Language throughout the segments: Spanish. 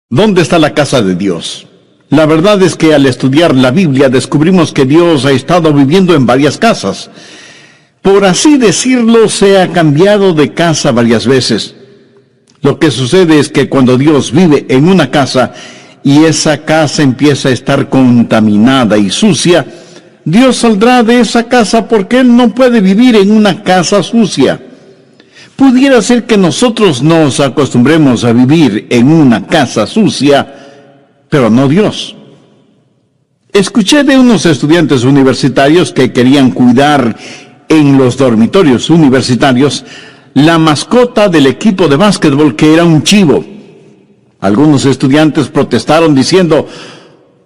¿Dónde está la casa de Dios? La verdad es que al estudiar la Biblia descubrimos que Dios ha estado viviendo en varias casas. Por así decirlo, se ha cambiado de casa varias veces. Lo que sucede es que cuando Dios vive en una casa y esa casa empieza a estar contaminada y sucia, Dios saldrá de esa casa porque Él no puede vivir en una casa sucia. Pudiera ser que nosotros nos acostumbremos a vivir en una casa sucia, pero no Dios. Escuché de unos estudiantes universitarios que querían cuidar en los dormitorios universitarios la mascota del equipo de básquetbol, que era un chivo. Algunos estudiantes protestaron diciendo: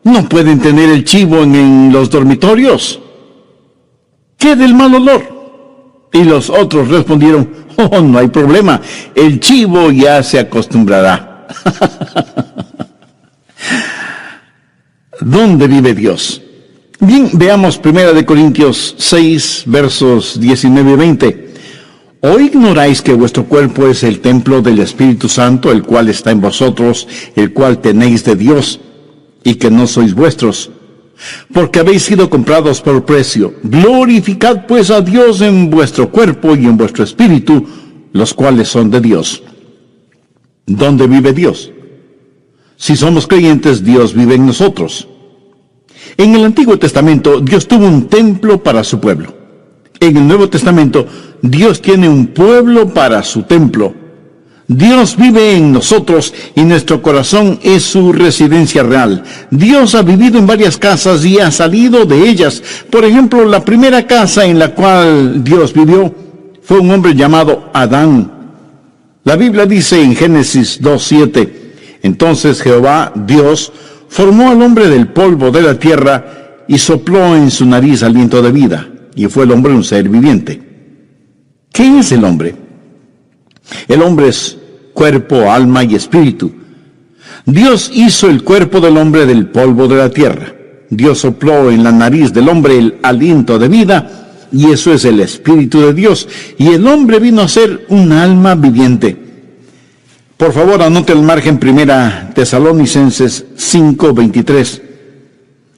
no pueden tener el chivo en los dormitorios. ¿Qué del mal olor? Y los otros respondieron: oh, no hay problema, el chivo ya se acostumbrará. ¿Dónde vive Dios? Bien, veamos 1 Corintios 6, versos 19 y 20. ¿O ignoráis que vuestro cuerpo es el templo del Espíritu Santo, el cual está en vosotros, el cual tenéis de Dios, y que no sois vuestros? Porque habéis sido comprados por precio. Glorificad pues a Dios en vuestro cuerpo y en vuestro espíritu, los cuales son de Dios. ¿Dónde vive Dios? Si somos creyentes, Dios vive en nosotros. En el Antiguo Testamento, Dios tuvo un templo para su pueblo. En el Nuevo Testamento, Dios tiene un pueblo para su templo. Dios vive en nosotros y nuestro corazón es su residencia real. Dios ha vivido en varias casas y ha salido de ellas. Por ejemplo, la primera casa en la cual Dios vivió fue un hombre llamado Adán. La Biblia dice en Génesis 2:7, entonces Jehová, Dios, formó al hombre del polvo de la tierra y sopló en su nariz aliento de vida, y fue el hombre un ser viviente. ¿Qué es el hombre? El hombre es cuerpo, alma y espíritu. Dios hizo el cuerpo del hombre del polvo de la tierra. Dios sopló en la nariz del hombre el aliento de vida, y eso es el Espíritu de Dios. Y el hombre vino a ser un alma viviente. Por favor, anote al margen 1 Tesalonicenses 5:23.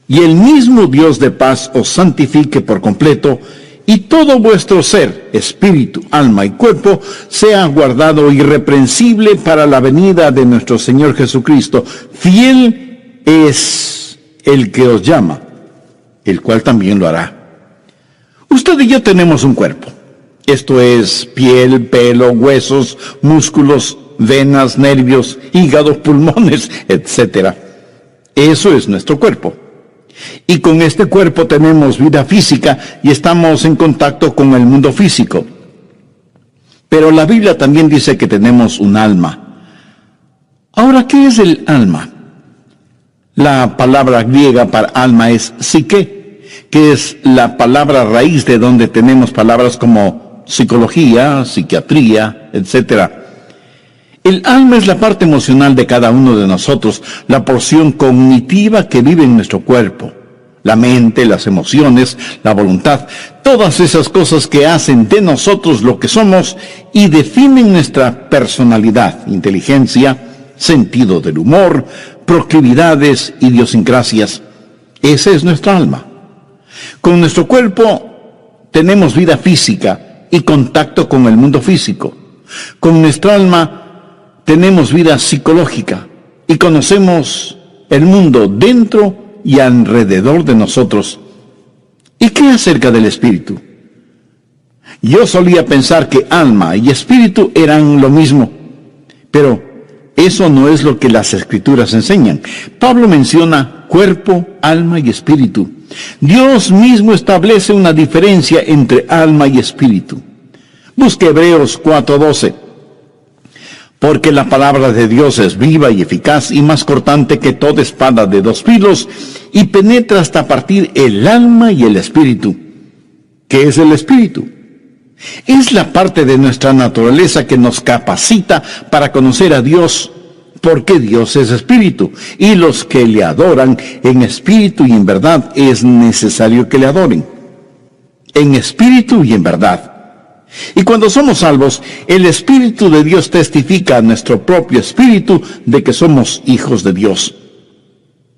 Y el mismo Dios de paz os santifique por completo, y todo vuestro ser, espíritu, alma y cuerpo, sea guardado irreprensible para la venida de nuestro Señor Jesucristo. Fiel es el que os llama, el cual también lo hará. Usted y yo tenemos un cuerpo. Esto es piel, pelo, huesos, músculos, venas, nervios, hígado, pulmones, etc. Eso es nuestro cuerpo. Y con este cuerpo tenemos vida física y estamos en contacto con el mundo físico. Pero la Biblia también dice que tenemos un alma. Ahora, ¿qué es el alma? La palabra griega para alma es psique, que es la palabra raíz de donde tenemos palabras como psicología, psiquiatría, etc. El alma es la parte emocional de cada uno de nosotros, la porción cognitiva que vive en nuestro cuerpo. La mente, las emociones, la voluntad, todas esas cosas que hacen de nosotros lo que somos y definen nuestra personalidad, inteligencia, sentido del humor, proclividades, idiosincrasias. Esa es nuestra alma. Con nuestro cuerpo tenemos vida física y contacto con el mundo físico. Con nuestra alma tenemos vida psicológica y conocemos el mundo dentro y alrededor de nosotros. ¿Y qué acerca del espíritu? Yo solía pensar que alma y espíritu eran lo mismo, pero eso no es lo que las Escrituras enseñan. Pablo menciona cuerpo, alma y espíritu. Dios mismo establece una diferencia entre alma y espíritu. Busque Hebreos 4:12. Porque la palabra de Dios es viva y eficaz y más cortante que toda espada de dos filos, y penetra hasta partir el alma y el espíritu. ¿Qué es el espíritu? Es la parte de nuestra naturaleza que nos capacita para conocer a Dios, porque Dios es espíritu, y los que le adoran en espíritu y en verdad es necesario que le adoren. En espíritu y en verdad. Y cuando somos salvos, el Espíritu de Dios testifica a nuestro propio espíritu de que somos hijos de Dios.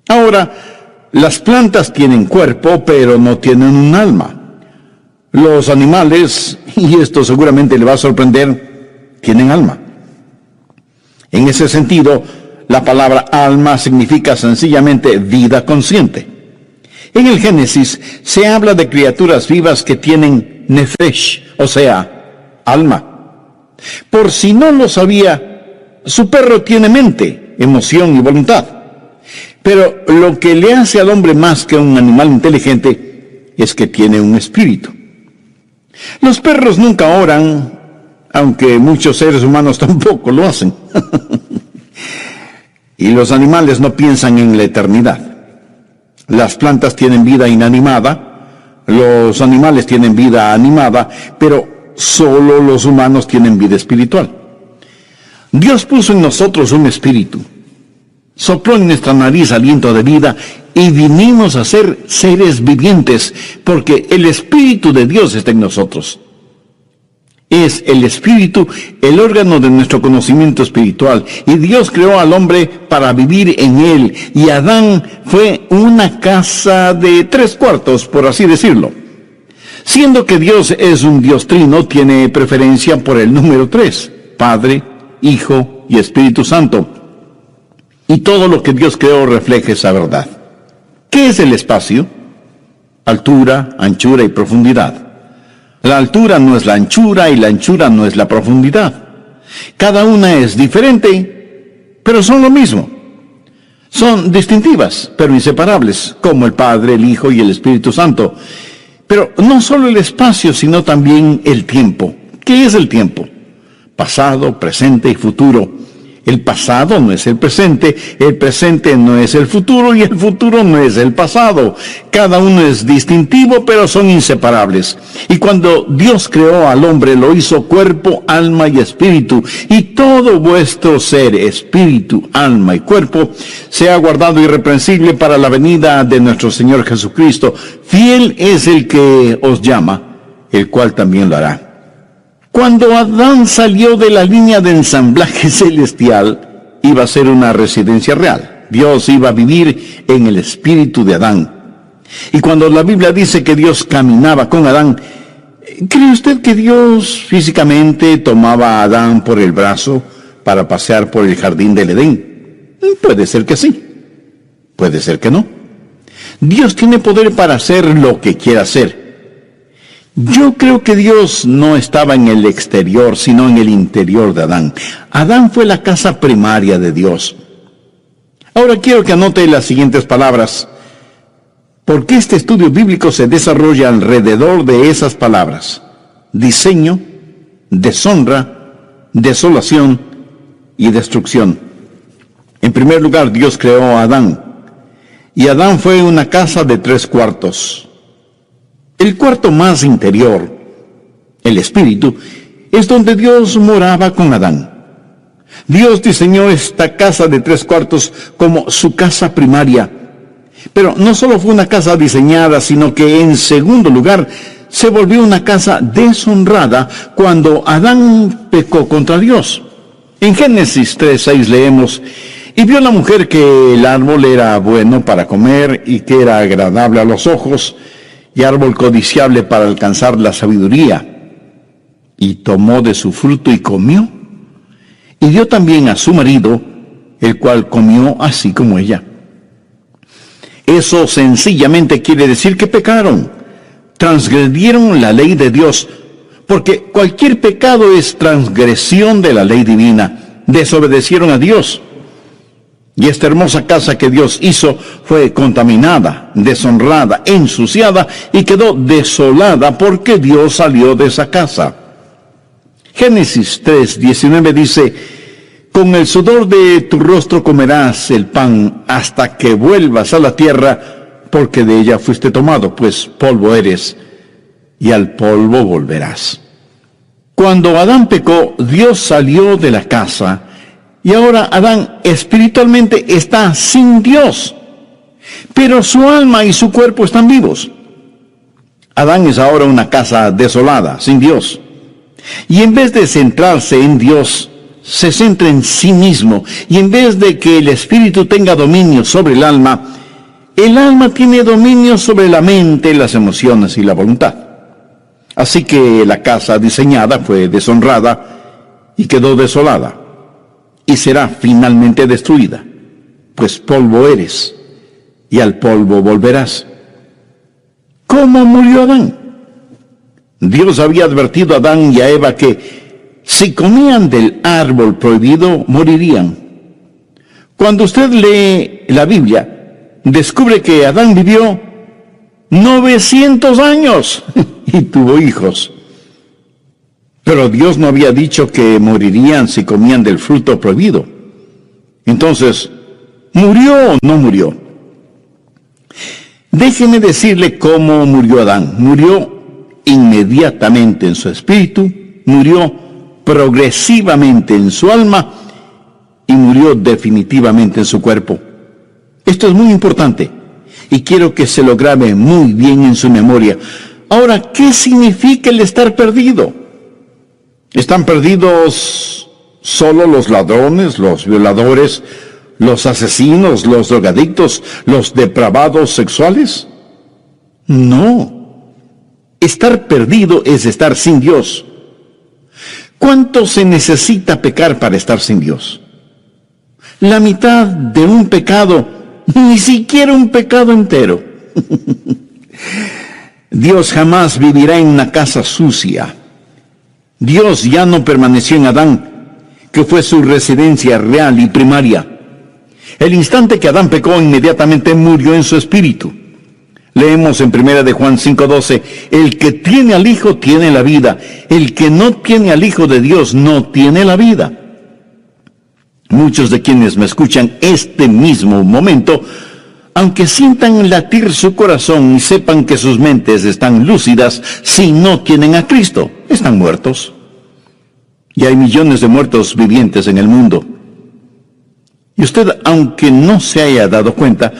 Ahora, las plantas tienen cuerpo, pero no tienen un alma. Los animales, y esto seguramente le va a sorprender, tienen alma. En ese sentido, la palabra alma significa sencillamente vida consciente. En el Génesis se habla de criaturas vivas que tienen nefesh, o sea, alma. Por si no lo sabía, su perro tiene mente, emoción y voluntad. Pero lo que le hace al hombre más que un animal inteligente es que tiene un espíritu. Los perros nunca oran, aunque muchos seres humanos tampoco lo hacen. Y los animales no piensan en la eternidad. Las plantas tienen vida inanimada, los animales tienen vida animada, pero solo los humanos tienen vida espiritual. Dios puso en nosotros un espíritu, sopló en nuestra nariz aliento de vida y vinimos a ser seres vivientes, porque el Espíritu de Dios está en nosotros. Es el Espíritu el órgano de nuestro conocimiento espiritual, y Dios creó al hombre para vivir en él, y Adán fue una casa de 3/4, por así decirlo. Siendo que Dios es un Dios trino, tiene preferencia por el número 3, Padre, Hijo y Espíritu Santo. Y todo lo que Dios creó refleja esa verdad. ¿Qué es el espacio? Altura, anchura y profundidad. La altura no es la anchura y la anchura no es la profundidad. Cada una es diferente, pero son lo mismo. Son distintivas, pero inseparables, como el Padre, el Hijo y el Espíritu Santo. Pero no solo el espacio, sino también el tiempo. ¿Qué es el tiempo? Pasado, presente y futuro. El pasado no es el presente no es el futuro y el futuro no es el pasado. Cada uno es distintivo, pero son inseparables. Y cuando Dios creó al hombre, lo hizo cuerpo, alma y espíritu. Y todo vuestro ser, espíritu, alma y cuerpo, sea guardado irreprensible para la venida de nuestro Señor Jesucristo. Fiel es el que os llama, el cual también lo hará. Cuando Adán salió de la línea de ensamblaje celestial, iba a ser una residencia real. Dios iba a vivir en el espíritu de Adán. Y cuando la Biblia dice que Dios caminaba con Adán, ¿cree usted que Dios físicamente tomaba a Adán por el brazo para pasear por el jardín del Edén? Puede ser que sí, puede ser que no. Dios tiene poder para hacer lo que quiera hacer. Yo creo que Dios no estaba en el exterior, sino en el interior de Adán. Adán fue la casa primaria de Dios. Ahora quiero que anote las siguientes palabras, porque este estudio bíblico se desarrolla alrededor de esas palabras: diseño, deshonra, desolación y destrucción. En primer lugar, Dios creó a Adán, y Adán fue una casa de 3/4. El cuarto más interior, el espíritu, es donde Dios moraba con Adán. Dios diseñó esta casa de 3/4 como su casa primaria. Pero no solo fue una casa diseñada, sino que en segundo lugar se volvió una casa deshonrada cuando Adán pecó contra Dios. En Génesis 3:6 leemos: y vio la mujer que el árbol era bueno para comer y que era agradable a los ojos, y árbol codiciable para alcanzar la sabiduría. Y tomó de su fruto y comió, y dio también a su marido, el cual comió así como ella. Eso sencillamente quiere decir que pecaron, transgredieron la ley de Dios, porque cualquier pecado es transgresión de la ley divina. Desobedecieron a Dios. Y esta hermosa casa que Dios hizo fue contaminada, deshonrada, ensuciada y quedó desolada porque Dios salió de esa casa. Génesis 3:19 dice: con el sudor de tu rostro comerás el pan hasta que vuelvas a la tierra, porque de ella fuiste tomado, pues polvo eres, y al polvo volverás. Cuando Adán pecó, Dios salió de la casa, y ahora Adán espiritualmente está sin Dios, pero su alma y su cuerpo están vivos. Adán es ahora una casa desolada, sin Dios. Y en vez de centrarse en Dios, se centra en sí mismo. Y en vez de que el espíritu tenga dominio sobre el alma tiene dominio sobre la mente, las emociones y la voluntad. Así que la casa diseñada fue deshonrada y quedó desolada. Y será finalmente destruida. Pues polvo eres, y al polvo volverás. ¿Cómo murió Adán? Dios había advertido a Adán y a Eva que si comían del árbol prohibido, morirían. Cuando usted lee la Biblia, descubre que Adán vivió 900 años y tuvo hijos. Pero Dios no había dicho que morirían si comían del fruto prohibido. Entonces, ¿murió o no murió? Déjeme decirle cómo murió Adán. Murió inmediatamente en su espíritu, murió progresivamente en su alma y murió definitivamente en su cuerpo. Esto es muy importante y quiero que se lo grabe muy bien en su memoria. Ahora, ¿qué significa el estar perdido? ¿Están perdidos solo los ladrones, los violadores, los asesinos, los drogadictos, los depravados sexuales? No. Estar perdido es estar sin Dios. ¿Cuánto se necesita pecar para estar sin Dios? La mitad de un pecado, ni siquiera un pecado entero. Dios jamás vivirá en una casa sucia. Dios ya no permaneció en Adán, que fue su residencia real y primaria. El instante que Adán pecó, inmediatamente murió en su espíritu. Leemos en 1 de Juan 5:12, el que tiene al Hijo tiene la vida, el que no tiene al Hijo de Dios no tiene la vida. Muchos de quienes me escuchan este mismo momento, aunque sientan latir su corazón y sepan que sus mentes están lúcidas, si no tienen a Cristo, están muertos. Y hay millones de muertos vivientes en el mundo. Y usted, aunque no se haya dado cuenta,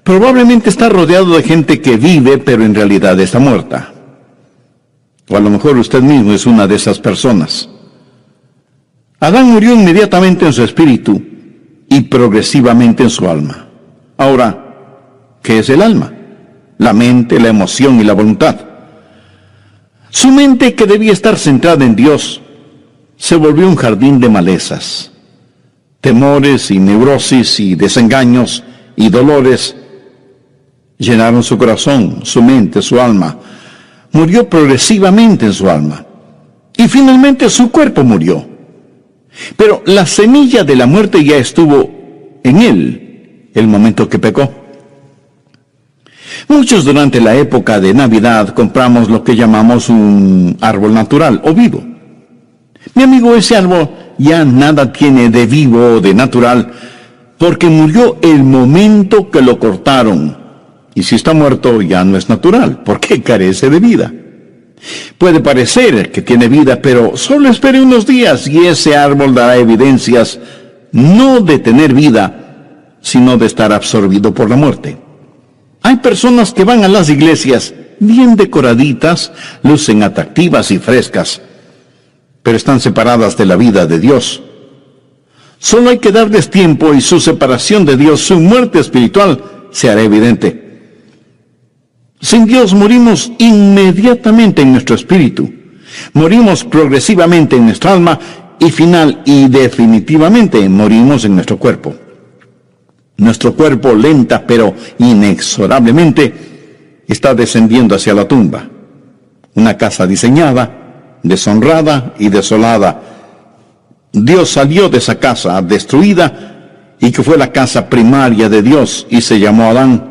probablemente está rodeado de gente que vive, pero en realidad está muerta. O a lo mejor usted mismo es una de esas personas. Adán murió inmediatamente en su espíritu y progresivamente en su alma. Ahora, ¿qué es el alma? La mente, la emoción y la voluntad. Su mente, que debía estar centrada en Dios, se volvió un jardín de malezas. Temores y neurosis y desengaños y dolores llenaron su corazón, su mente, su alma. Murió progresivamente en su alma. Y finalmente su cuerpo murió. Pero la semilla de la muerte ya estuvo en él el momento que pecó. Muchos durante la época de Navidad compramos lo que llamamos un árbol natural o vivo. Mi amigo, ese árbol ya nada tiene de vivo o de natural, porque murió el momento que lo cortaron. Y si está muerto ya no es natural, porque carece de vida. Puede parecer que tiene vida, pero solo espere unos días y ese árbol dará evidencias no de tener vida, sino de estar absorbido por la muerte. Hay personas que van a las iglesias bien decoraditas, lucen atractivas y frescas, pero están separadas de la vida de Dios. Solo hay que darles tiempo y su separación de Dios, su muerte espiritual, se hará evidente. Sin Dios morimos inmediatamente en nuestro espíritu, morimos progresivamente en nuestra alma y final y definitivamente morimos en nuestro cuerpo. Nuestro cuerpo lenta pero inexorablemente está descendiendo hacia la tumba, una casa diseñada, deshonrada y desolada. Dios salió de esa casa destruida y que fue la casa primaria de Dios y se llamó Adán.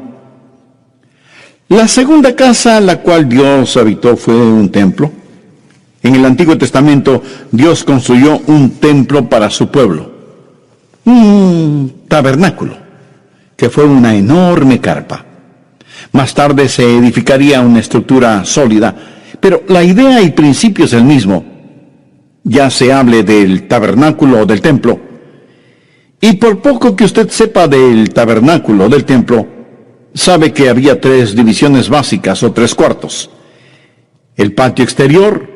La segunda casa a la cual Dios habitó fue un templo. En el Antiguo Testamento, Dios construyó un templo para su pueblo, un tabernáculo, que fue una enorme carpa. Más tarde se edificaría una estructura sólida, pero la idea y principio es el mismo, ya se hable del tabernáculo o del templo. Y por poco que usted sepa del tabernáculo o del templo, sabe que había 3 divisiones básicas o 3 cuartos. El patio exterior,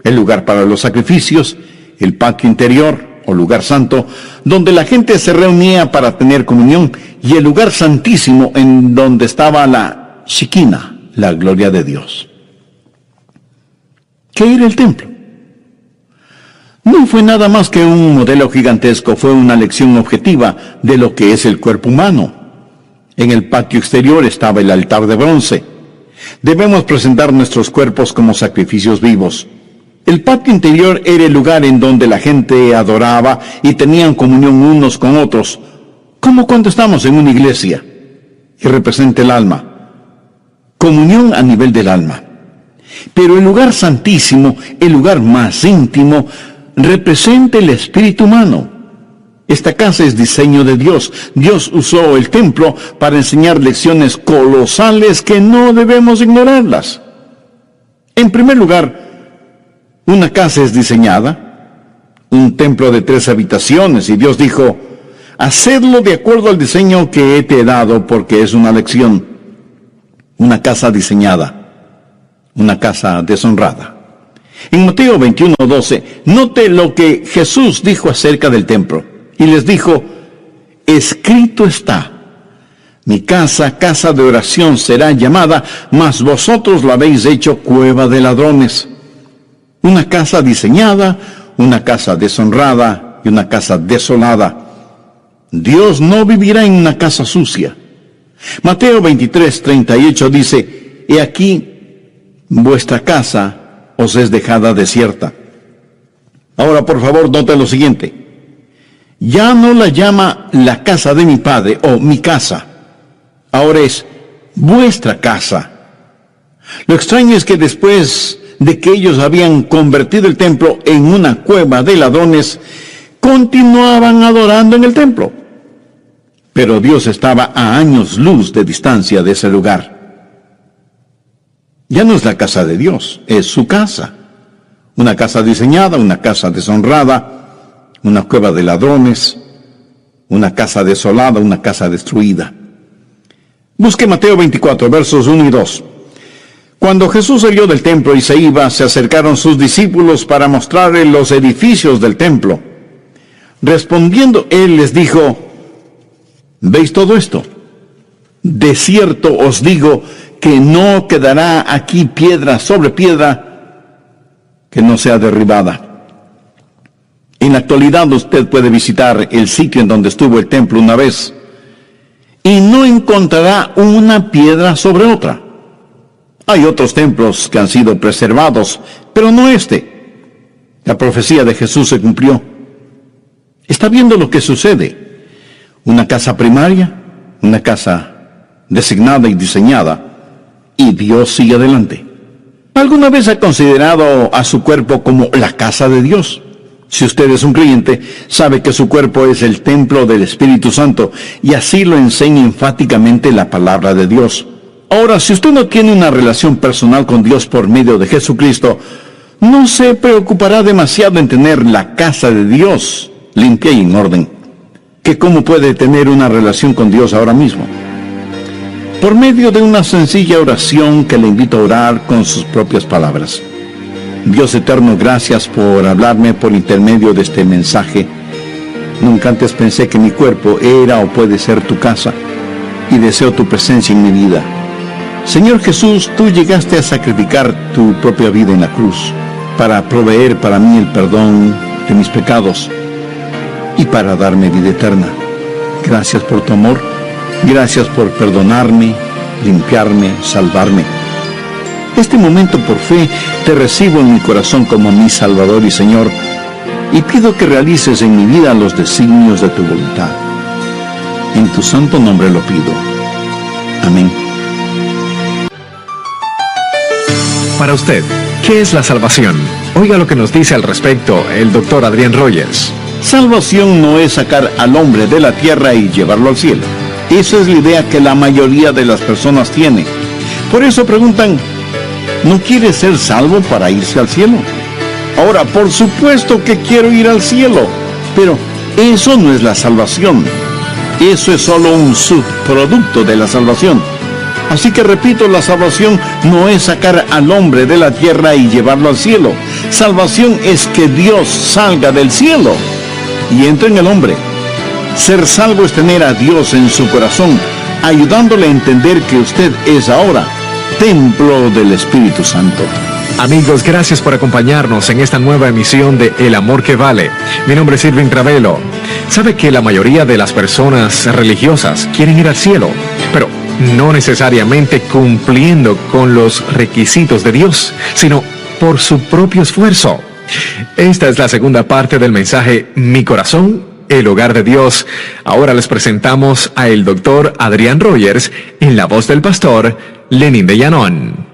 el lugar para los sacrificios, el patio interior o lugar santo, donde la gente se reunía para tener comunión, y el lugar santísimo en donde estaba la Shekinah, la gloria de Dios. ¿Qué era el templo? No fue nada más que un modelo gigantesco, fue una lección objetiva de lo que es el cuerpo humano. En el patio exterior estaba el altar de bronce. Debemos presentar nuestros cuerpos como sacrificios vivos. El patio interior era el lugar en donde la gente adoraba y tenían comunión unos con otros, como cuando estamos en una iglesia, que representa el alma. Comunión a nivel del alma. Pero el lugar santísimo, el lugar más íntimo, representa el espíritu humano. Esta casa es diseño de Dios. Dios usó el templo para enseñar lecciones colosales que no debemos ignorarlas. En primer lugar, una casa es diseñada, un templo de 3 habitaciones, y Dios dijo, hacedlo de acuerdo al diseño que te he dado, porque es una lección. Una casa diseñada, una casa deshonrada. En Mateo 21:12, note lo que Jesús dijo acerca del templo. Y les dijo, escrito está, mi casa, casa de oración será llamada, mas vosotros la habéis hecho cueva de ladrones. Una casa diseñada, una casa deshonrada y una casa desolada. Dios no vivirá en una casa sucia. Mateo 23:38 dice, he aquí, vuestra casa os es dejada desierta. Ahora, por favor, note lo siguiente. Ya no la llama la casa de mi padre o mi casa. Ahora es vuestra casa. Lo extraño es que después de que ellos habían convertido el templo en una cueva de ladrones, continuaban adorando en el templo. Pero Dios estaba a años luz de distancia de ese lugar. Ya no es la casa de Dios, es su casa. Una casa diseñada, una casa deshonrada, una cueva de ladrones, una casa desolada, una casa destruida. Busque Mateo 24, versos 1 y 2. Cuando Jesús salió del templo y se iba, se acercaron sus discípulos para mostrarle los edificios del templo. Respondiendo él les dijo, ¿veis todo esto? De cierto os digo que no quedará aquí piedra sobre piedra que no sea derribada. En la actualidad usted puede visitar el sitio en donde estuvo el templo una vez y no encontrará una piedra sobre otra. Hay otros templos que han sido preservados, pero no este. La profecía de Jesús se cumplió. Está viendo lo que sucede. Una casa primaria, una casa designada y diseñada, y Dios sigue adelante. ¿Alguna vez ha considerado a su cuerpo como la casa de Dios? Si usted es un creyente, sabe que su cuerpo es el templo del Espíritu Santo, y así lo enseña enfáticamente la palabra de Dios. Ahora, si usted no tiene una relación personal con Dios por medio de Jesucristo, no se preocupará demasiado en tener la casa de Dios limpia y en orden. ¿Que cómo puede tener una relación con Dios ahora mismo? Por medio de una sencilla oración que le invito a orar con sus propias palabras. Dios eterno, gracias por hablarme por intermedio de este mensaje. Nunca antes pensé que mi cuerpo era o puede ser tu casa, y deseo tu presencia en mi vida. Señor Jesús, tú llegaste a sacrificar tu propia vida en la cruz para proveer para mí el perdón de mis pecados y para darme vida eterna. Gracias por tu amor, gracias por perdonarme, limpiarme, salvarme. Este momento por fe te recibo en mi corazón como mi Salvador y Señor, y pido que realices en mi vida los designios de tu voluntad. En tu santo nombre lo pido. Amén. Para usted, ¿qué es la salvación? Oiga lo que nos dice al respecto el Dr. Adrián Rogers. Salvación no es sacar al hombre de la tierra y llevarlo al cielo. Esa es la idea que la mayoría de las personas tiene. Por eso preguntan, ¿no quiere ser salvo para irse al cielo? Ahora, por supuesto que quiero ir al cielo, pero eso no es la salvación. Eso es solo un subproducto de la salvación. Así que repito, la salvación no es sacar al hombre de la tierra y llevarlo al cielo. Salvación es que Dios salga del cielo y entre en el hombre. Ser salvo es tener a Dios en su corazón, ayudándole a entender que usted es ahora templo del Espíritu Santo. Amigos, gracias por acompañarnos en esta nueva emisión de El Amor que Vale. Mi nombre es Irving Ravelo. Sabe que la mayoría de las personas religiosas quieren ir al cielo, pero no necesariamente cumpliendo con los requisitos de Dios, sino por su propio esfuerzo. Esta es la segunda parte del mensaje Mi Corazón, el Hogar de Dios. Ahora les presentamos a el doctor Adrián Rogers en la voz del pastor Lenín de Llanón.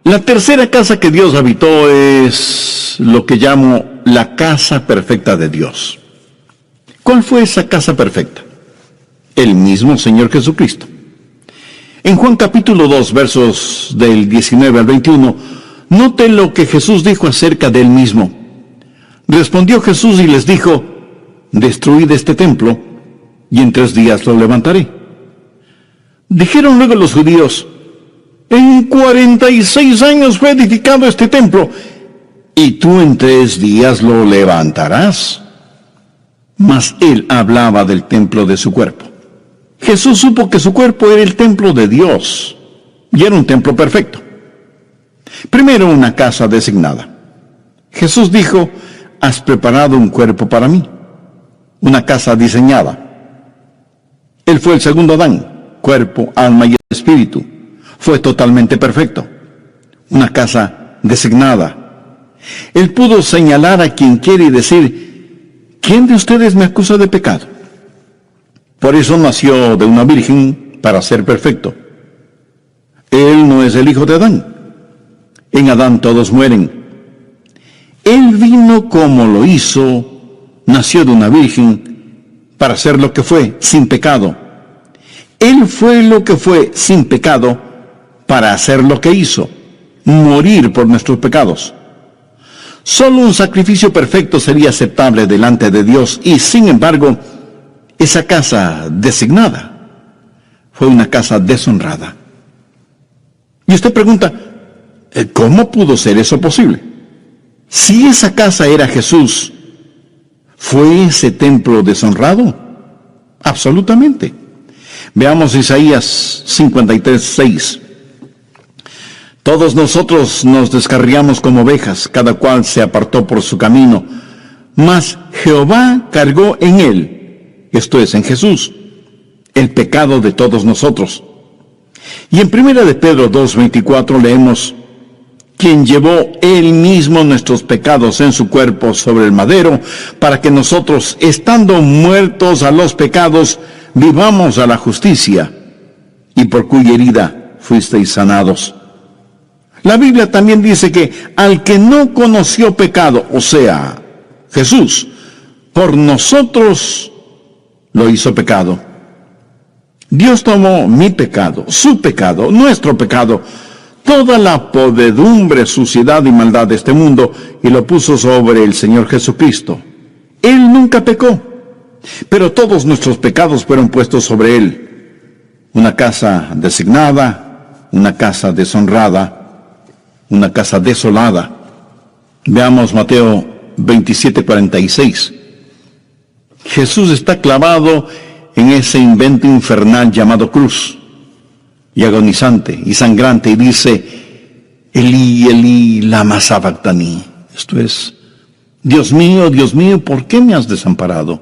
La tercera casa que Dios habitó es lo que llamo la casa perfecta de Dios. ¿Cuál fue esa casa perfecta? El mismo Señor Jesucristo. En Juan capítulo 2, versos del 19 al 21, note lo que Jesús dijo acerca de él mismo. Respondió Jesús y les dijo: destruid este templo, y en 3 días lo levantaré. Dijeron luego los judíos: en 46 años fue edificado este templo, y tú en 3 días lo levantarás. Mas él hablaba del templo de su cuerpo. Jesús supo que su cuerpo era el templo de Dios, y era un templo perfecto. Primero, una casa designada. Jesús dijo: has preparado un cuerpo para mí, una casa diseñada. Él fue el segundo Adán, cuerpo, alma y espíritu. Fue totalmente perfecto, una casa designada. Él pudo señalar a quien quiere y decir: ¿quién de ustedes me acusa de pecado? Por eso nació de una virgen, para ser perfecto. Él no es el hijo de Adán. En Adán todos mueren. Él vino como lo hizo, nació de una virgen, para ser lo que fue, sin pecado. Él fue lo que fue, sin pecado, para hacer lo que hizo, morir por nuestros pecados. Solo un sacrificio perfecto sería aceptable delante de Dios, y sin embargo, esa casa designada fue una casa deshonrada. Y usted pregunta: ¿cómo pudo ser eso posible? Si esa casa era Jesús, ¿fue ese templo deshonrado? Absolutamente. Veamos Isaías 53:6. Todos nosotros nos descarriamos como ovejas, cada cual se apartó por su camino, mas Jehová cargó en él, esto es, en Jesús, el pecado de todos nosotros. Y en 1 de Pedro 2:24 leemos: quien llevó él mismo nuestros pecados en su cuerpo sobre el madero, para que nosotros, estando muertos a los pecados, vivamos a la justicia, y por cuya herida fuisteis sanados. La Biblia también dice que al que no conoció pecado, o sea, Jesús, por nosotros lo hizo pecado. Dios tomó mi pecado, su pecado, nuestro pecado, toda la podredumbre, suciedad y maldad de este mundo, y lo puso sobre el Señor Jesucristo. Él nunca pecó, pero todos nuestros pecados fueron puestos sobre él. Una casa designada, una casa deshonrada, una casa desolada. Veamos Mateo 27:46. Jesús está clavado en ese invento infernal llamado cruz, y agonizante y sangrante, y dice: Elí, Elí, lama sabactani. Esto es: Dios mío, ¿por qué me has desamparado?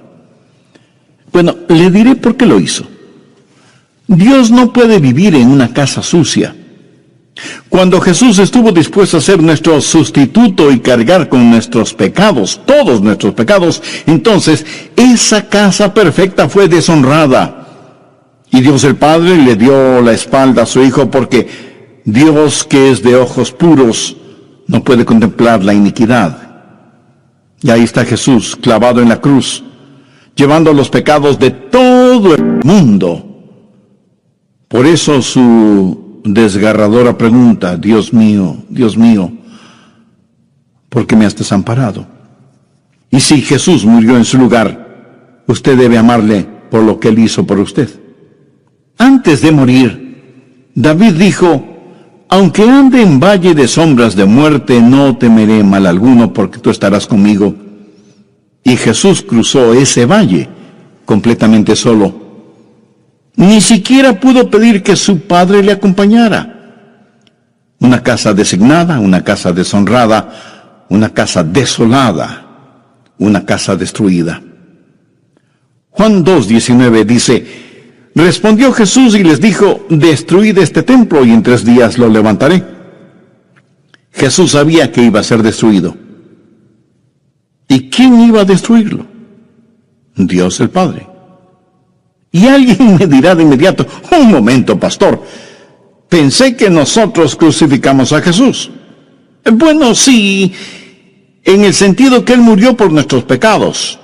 Bueno, le diré por qué lo hizo. Dios no puede vivir en una casa sucia. Cuando Jesús estuvo dispuesto a ser nuestro sustituto y cargar con nuestros pecados, todos nuestros pecados, entonces esa casa perfecta fue deshonrada. Y Dios el Padre le dio la espalda a su Hijo, porque Dios, que es de ojos puros, no puede contemplar la iniquidad. Y ahí está Jesús clavado en la cruz, llevando los pecados de todo el mundo. Por eso su desgarradora pregunta: Dios mío, ¿por qué me has desamparado? Y si Jesús murió en su lugar, usted debe amarle por lo que él hizo por usted. Antes de morir, David dijo: Aunque ande en valle de sombras de muerte, no temeré mal alguno, porque tú estarás conmigo. Y Jesús cruzó ese valle completamente solo. Ni siquiera pudo pedir que su Padre le acompañara. Una casa designada, una casa deshonrada, una casa desolada, una casa destruida. Juan 2:19 dice: respondió Jesús y les dijo: destruid este templo y en 3 días lo levantaré. Jesús sabía que iba a ser destruido. ¿Y quién iba a destruirlo? Dios el Padre. Y alguien me dirá de inmediato: un momento, pastor, pensé que nosotros crucificamos a Jesús. Bueno, sí, en el sentido que Él murió por nuestros pecados.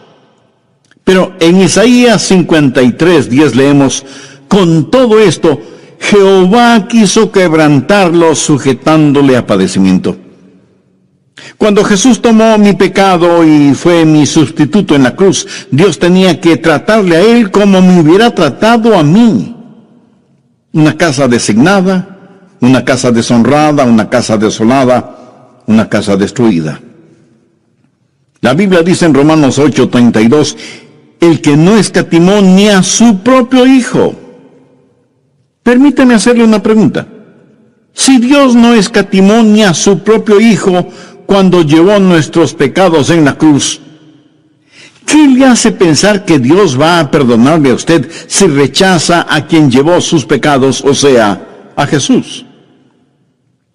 Pero en Isaías 53:10 leemos: con todo esto, Jehová quiso quebrantarlo, sujetándole a padecimiento. Cuando Jesús tomó mi pecado y fue mi sustituto en la cruz, Dios tenía que tratarle a Él como me hubiera tratado a mí. Una casa designada, una casa deshonrada, una casa desolada, una casa destruida. La Biblia dice en Romanos 8:32, el que no escatimó ni a su propio Hijo. Permítame hacerle una pregunta. Si Dios no escatimó ni a su propio Hijo cuando llevó nuestros pecados en la cruz, ¿qué le hace pensar que Dios va a perdonarle a usted si rechaza a quien llevó sus pecados, o sea, a Jesús?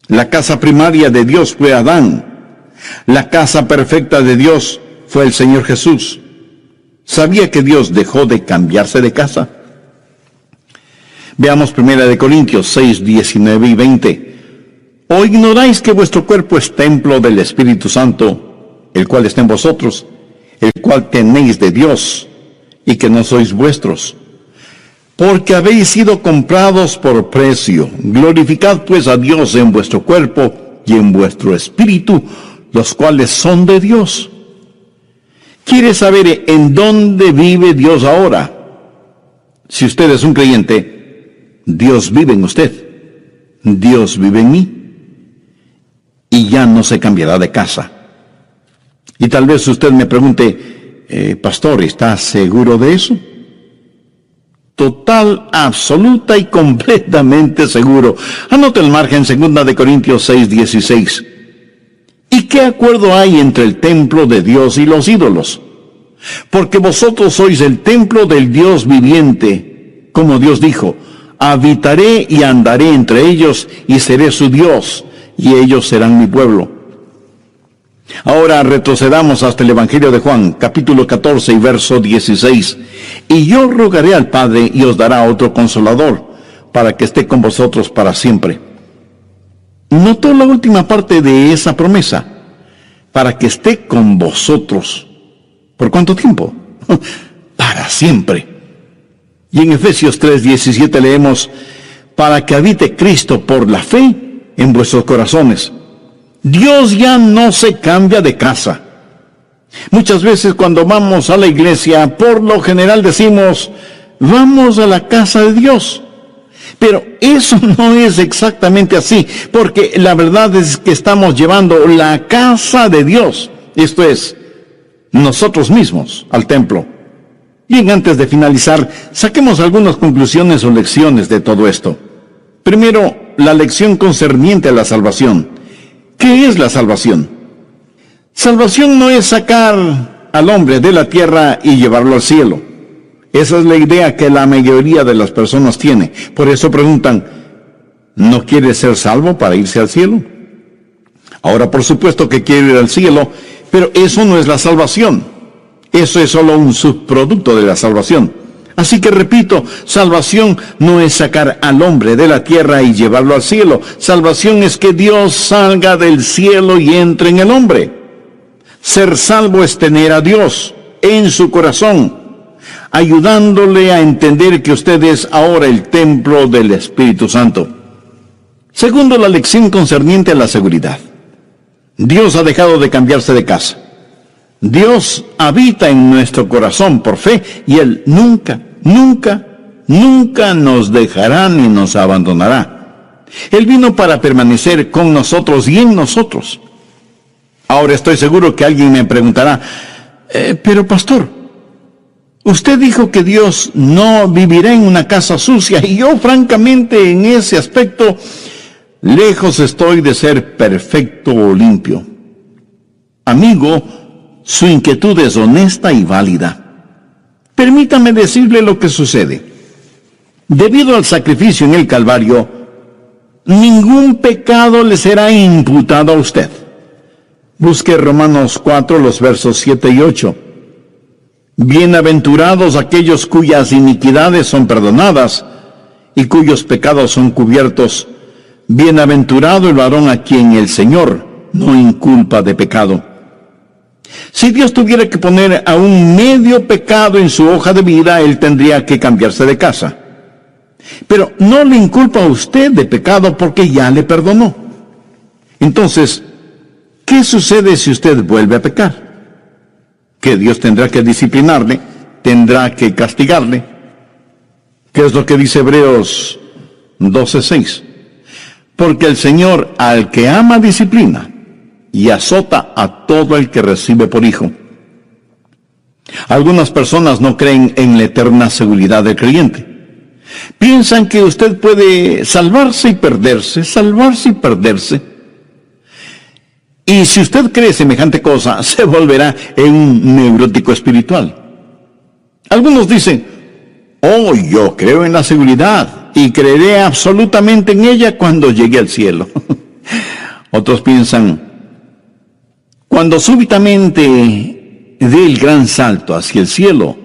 La casa primaria de Dios fue Adán. La casa perfecta de Dios fue el Señor Jesús. ¿Sabía que Dios dejó de cambiarse de casa? Veamos 1 Corintios 6, 19 y 20. ¿O ignoráis que vuestro cuerpo es templo del Espíritu Santo, el cual está en vosotros, el cual tenéis de Dios, y que no sois vuestros? Porque habéis sido comprados por precio. Glorificad pues a Dios en vuestro cuerpo y en vuestro espíritu, los cuales son de Dios. ¿Quiere saber en dónde vive Dios ahora? Si usted es un creyente, Dios vive en usted. Dios vive en mí. Y ya no se cambiará de casa. Y tal vez usted me pregunte, pastor, ¿está seguro de eso? Total, absoluta y completamente seguro. Anote el margen, 2 Corintios 6, 16. ¿Y qué acuerdo hay entre el templo de Dios y los ídolos? Porque vosotros sois el templo del Dios viviente, como Dios dijo: habitaré y andaré entre ellos y seré su Dios, y ellos serán mi pueblo. Ahora retrocedamos hasta el Evangelio de Juan, capítulo 14 y verso 16. Y yo rogaré al Padre y os dará otro consolador, para que esté con vosotros para siempre. ¿Notó la última parte de esa promesa? Para que esté con vosotros. ¿Por cuánto tiempo? Para siempre. Y en Efesios 3:17 leemos: para que habite Cristo por la fe en vuestros corazones. Dios ya no se cambia de casa. Muchas veces cuando vamos a la iglesia, por lo general decimos: vamos a la casa de Dios. Pero eso no es exactamente así, porque la verdad es que estamos llevando la casa de Dios, esto es, nosotros mismos, al templo. Bien, antes de finalizar, saquemos algunas conclusiones o lecciones de todo esto. Primero, la lección concerniente a la salvación. ¿Qué es la salvación? Salvación no es sacar al hombre de la tierra y llevarlo al cielo. Esa es la idea que la mayoría de las personas tiene. Por eso preguntan: ¿no quiere ser salvo para irse al cielo? Ahora, por supuesto que quiere ir al cielo, pero eso no es la salvación. Eso es solo un subproducto de la salvación. Así que repito, salvación no es sacar al hombre de la tierra y llevarlo al cielo. Salvación es que Dios salga del cielo y entre en el hombre. Ser salvo es tener a Dios en su corazón, ayudándole a entender que usted es ahora el templo del Espíritu Santo. Segundo, la lección concerniente a la seguridad. Dios ha dejado de cambiarse de casa. Dios habita en nuestro corazón por fe, y Él nunca, nunca, nunca nos dejará ni nos abandonará. Él vino para permanecer con nosotros y en nosotros. Ahora estoy seguro que alguien me preguntará, pero pastor, usted dijo que Dios no vivirá en una casa sucia, y yo francamente en ese aspecto, lejos estoy de ser perfecto o limpio. Amigo, su inquietud es honesta y válida. Permítame decirle lo que sucede. Debido al sacrificio en el Calvario, ningún pecado le será imputado a usted. Busque Romanos 4, los versos 7 y 8. Bienaventurados aquellos cuyas iniquidades son perdonadas y cuyos pecados son cubiertos. Bienaventurado el varón a quien el Señor no inculpa de pecado. Si Dios tuviera que poner a un medio pecado en su hoja de vida, él tendría que cambiarse de casa. Pero no le inculpa a usted de pecado porque ya le perdonó. Entonces, ¿qué sucede si usted vuelve a pecar? Que Dios tendrá que disciplinarle, tendrá que castigarle. ¿Qué es lo que dice Hebreos 12:6? Porque el Señor al que ama disciplina y azota a todo el que recibe por hijo. Algunas personas no creen en la eterna seguridad del creyente. Piensan que usted puede salvarse y perderse, salvarse y perderse. Y si usted cree semejante cosa, se volverá en un neurótico espiritual. Algunos dicen, oh, yo creo en la seguridad y creeré absolutamente en ella cuando llegue al cielo. Otros piensan, cuando súbitamente dé el gran salto hacia el cielo,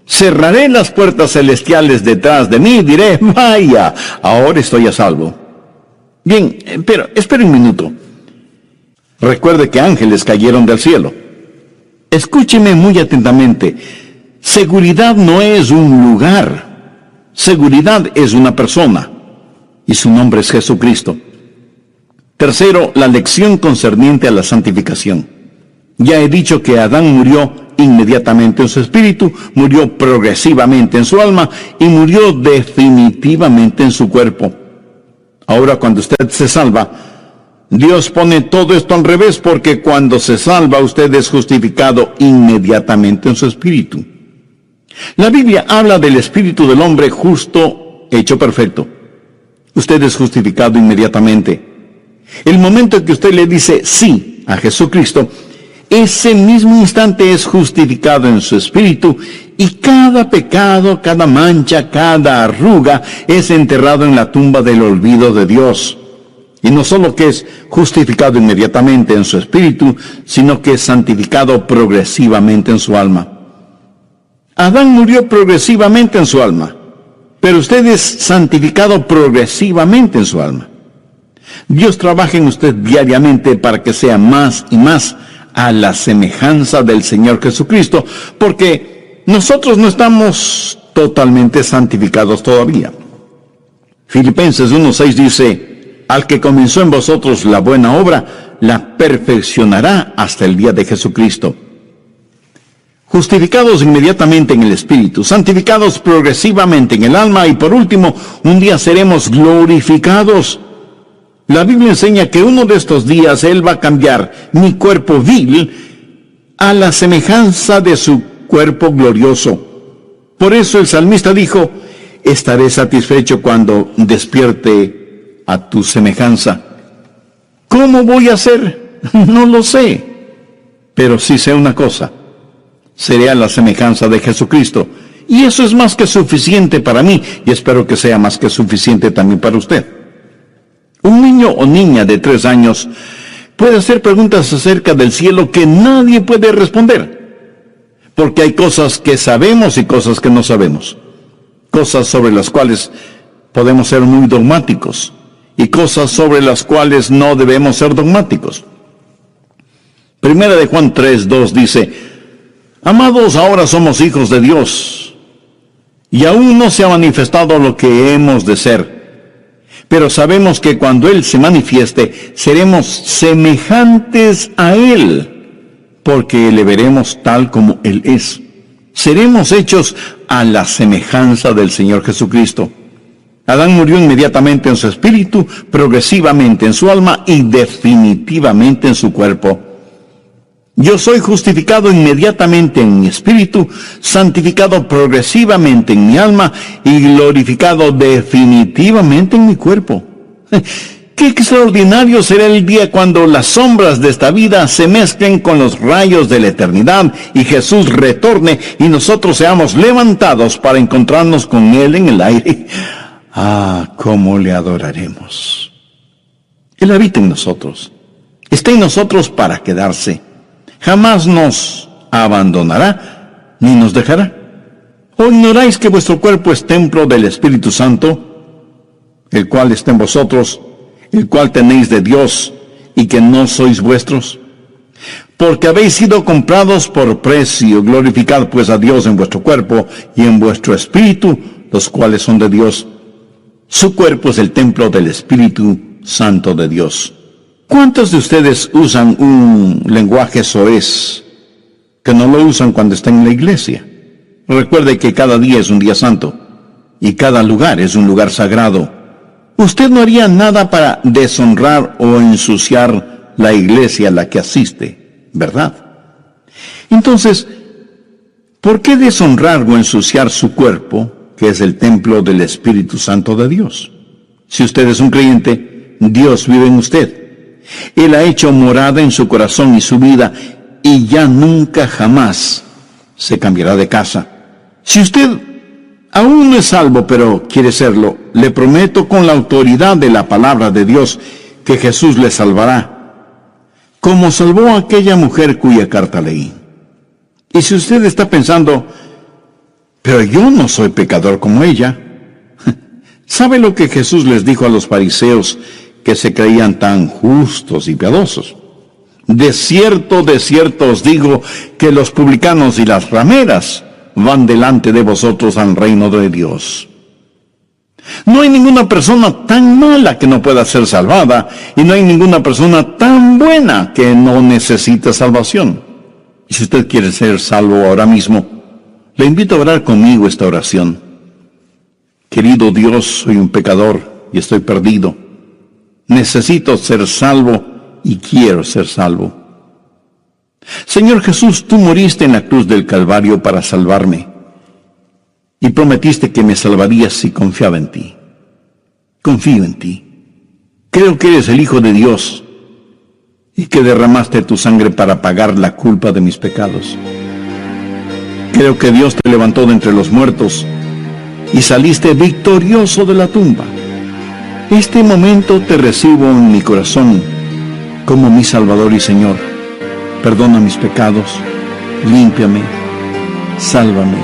cerraré las puertas celestiales detrás de mí y diré, vaya, ahora estoy a salvo. Bien, pero espere un minuto. Recuerde que ángeles cayeron del cielo. Escúcheme muy atentamente. Seguridad no es un lugar. Seguridad es una persona. Y su nombre es Jesucristo. Tercero, la lección concerniente a la santificación. Ya he dicho que Adán murió inmediatamente en su espíritu, murió progresivamente en su alma y murió definitivamente en su cuerpo. Ahora cuando usted se salva, Dios pone todo esto al revés, porque cuando se salva usted es justificado inmediatamente en su espíritu. La Biblia habla del espíritu del hombre justo, hecho perfecto. Usted es justificado inmediatamente. El momento en que usted le dice sí a Jesucristo, ese mismo instante es justificado en su espíritu, y cada pecado, cada mancha, cada arruga es enterrado en la tumba del olvido de Dios. Y no solo que es justificado inmediatamente en su espíritu, sino que es santificado progresivamente en su alma. Adán murió progresivamente en su alma, pero usted es santificado progresivamente en su alma. Dios trabaja en usted diariamente para que sea más y más a la semejanza del Señor Jesucristo, porque nosotros no estamos totalmente santificados todavía. Filipenses 1:6 dice, al que comenzó en vosotros la buena obra, la perfeccionará hasta el día de Jesucristo. Justificados inmediatamente en el Espíritu, santificados progresivamente en el alma, y por último, un día seremos glorificados. La Biblia enseña que uno de estos días Él va a cambiar mi cuerpo vil a la semejanza de su cuerpo glorioso. Por eso el salmista dijo, estaré satisfecho cuando despierte a tu semejanza. ¿Cómo voy a hacer? No lo sé. Pero sí sé una cosa. Seré a la semejanza de Jesucristo. Y eso es más que suficiente para mí. Y espero que sea más que suficiente también para usted. Un niño o niña de 3 años puede hacer preguntas acerca del cielo que nadie puede responder. Porque hay cosas que sabemos y cosas que no sabemos. Cosas sobre las cuales podemos ser muy dogmáticos. Y cosas sobre las cuales no debemos ser dogmáticos. Primera de Juan 3:2 dice, amados, ahora somos hijos de Dios, y aún no se ha manifestado lo que hemos de ser. Pero sabemos que cuando Él se manifieste, seremos semejantes a Él, porque le veremos tal como Él es. Seremos hechos a la semejanza del Señor Jesucristo. Adán murió inmediatamente en su espíritu, progresivamente en su alma y definitivamente en su cuerpo. Yo soy justificado inmediatamente en mi espíritu, santificado progresivamente en mi alma y glorificado definitivamente en mi cuerpo. Qué extraordinario será el día cuando las sombras de esta vida se mezclen con los rayos de la eternidad y Jesús retorne y nosotros seamos levantados para encontrarnos con Él en el aire. Ah, cómo le adoraremos. Él habita en nosotros. Está en nosotros para quedarse. Jamás nos abandonará ni nos dejará. ¿O ignoráis que vuestro cuerpo es templo del Espíritu Santo, el cual está en vosotros, el cual tenéis de Dios, y que no sois vuestros? Porque habéis sido comprados por precio. Glorificad pues a Dios en vuestro cuerpo y en vuestro espíritu, los cuales son de Dios. Su cuerpo es el templo del Espíritu Santo de Dios. ¿Cuántos de ustedes usan un lenguaje soez que no lo usan cuando están en la iglesia? Recuerde que cada día es un día santo y cada lugar es un lugar sagrado. Usted no haría nada para deshonrar o ensuciar la iglesia a la que asiste, ¿verdad? Entonces, ¿por qué deshonrar o ensuciar su cuerpo, que es el templo del Espíritu Santo de Dios? Si usted es un creyente, Dios vive en usted. Él ha hecho morada en su corazón y su vida, y ya nunca jamás se cambiará de casa. Si usted aún no es salvo, pero quiere serlo, le prometo con la autoridad de la palabra de Dios que Jesús le salvará, como salvó a aquella mujer cuya carta leí. Y si usted está pensando, pero yo no soy pecador como ella, ¿sabe lo que Jesús les dijo a los fariseos que se creían tan justos y piadosos? De cierto os digo que los publicanos y las rameras van delante de vosotros al reino de Dios. No hay ninguna persona tan mala que no pueda ser salvada, y no hay ninguna persona tan buena que no necesite salvación. Y si usted quiere ser salvo ahora mismo, le invito a orar conmigo esta oración. Querido Dios, soy un pecador y estoy perdido. Necesito ser salvo y quiero ser salvo. Señor Jesús, tú moriste en la cruz del Calvario para salvarme y prometiste que me salvarías si confiaba en ti. Confío en ti. Creo que eres el Hijo de Dios y que derramaste tu sangre para pagar la culpa de mis pecados. Creo que Dios te levantó de entre los muertos y saliste victorioso de la tumba. Este momento te recibo en mi corazón como mi Salvador y Señor. Perdona mis pecados, límpiame, sálvame,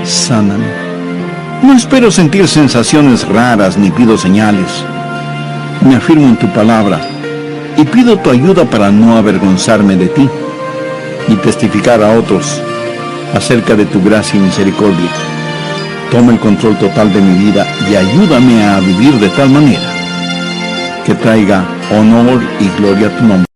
sáname. No espero sentir sensaciones raras ni pido señales. Me afirmo en tu palabra y pido tu ayuda para no avergonzarme de ti y testificar a otros acerca de tu gracia y misericordia. Toma el control total de mi vida y ayúdame a vivir de tal manera que traiga honor y gloria a tu nombre.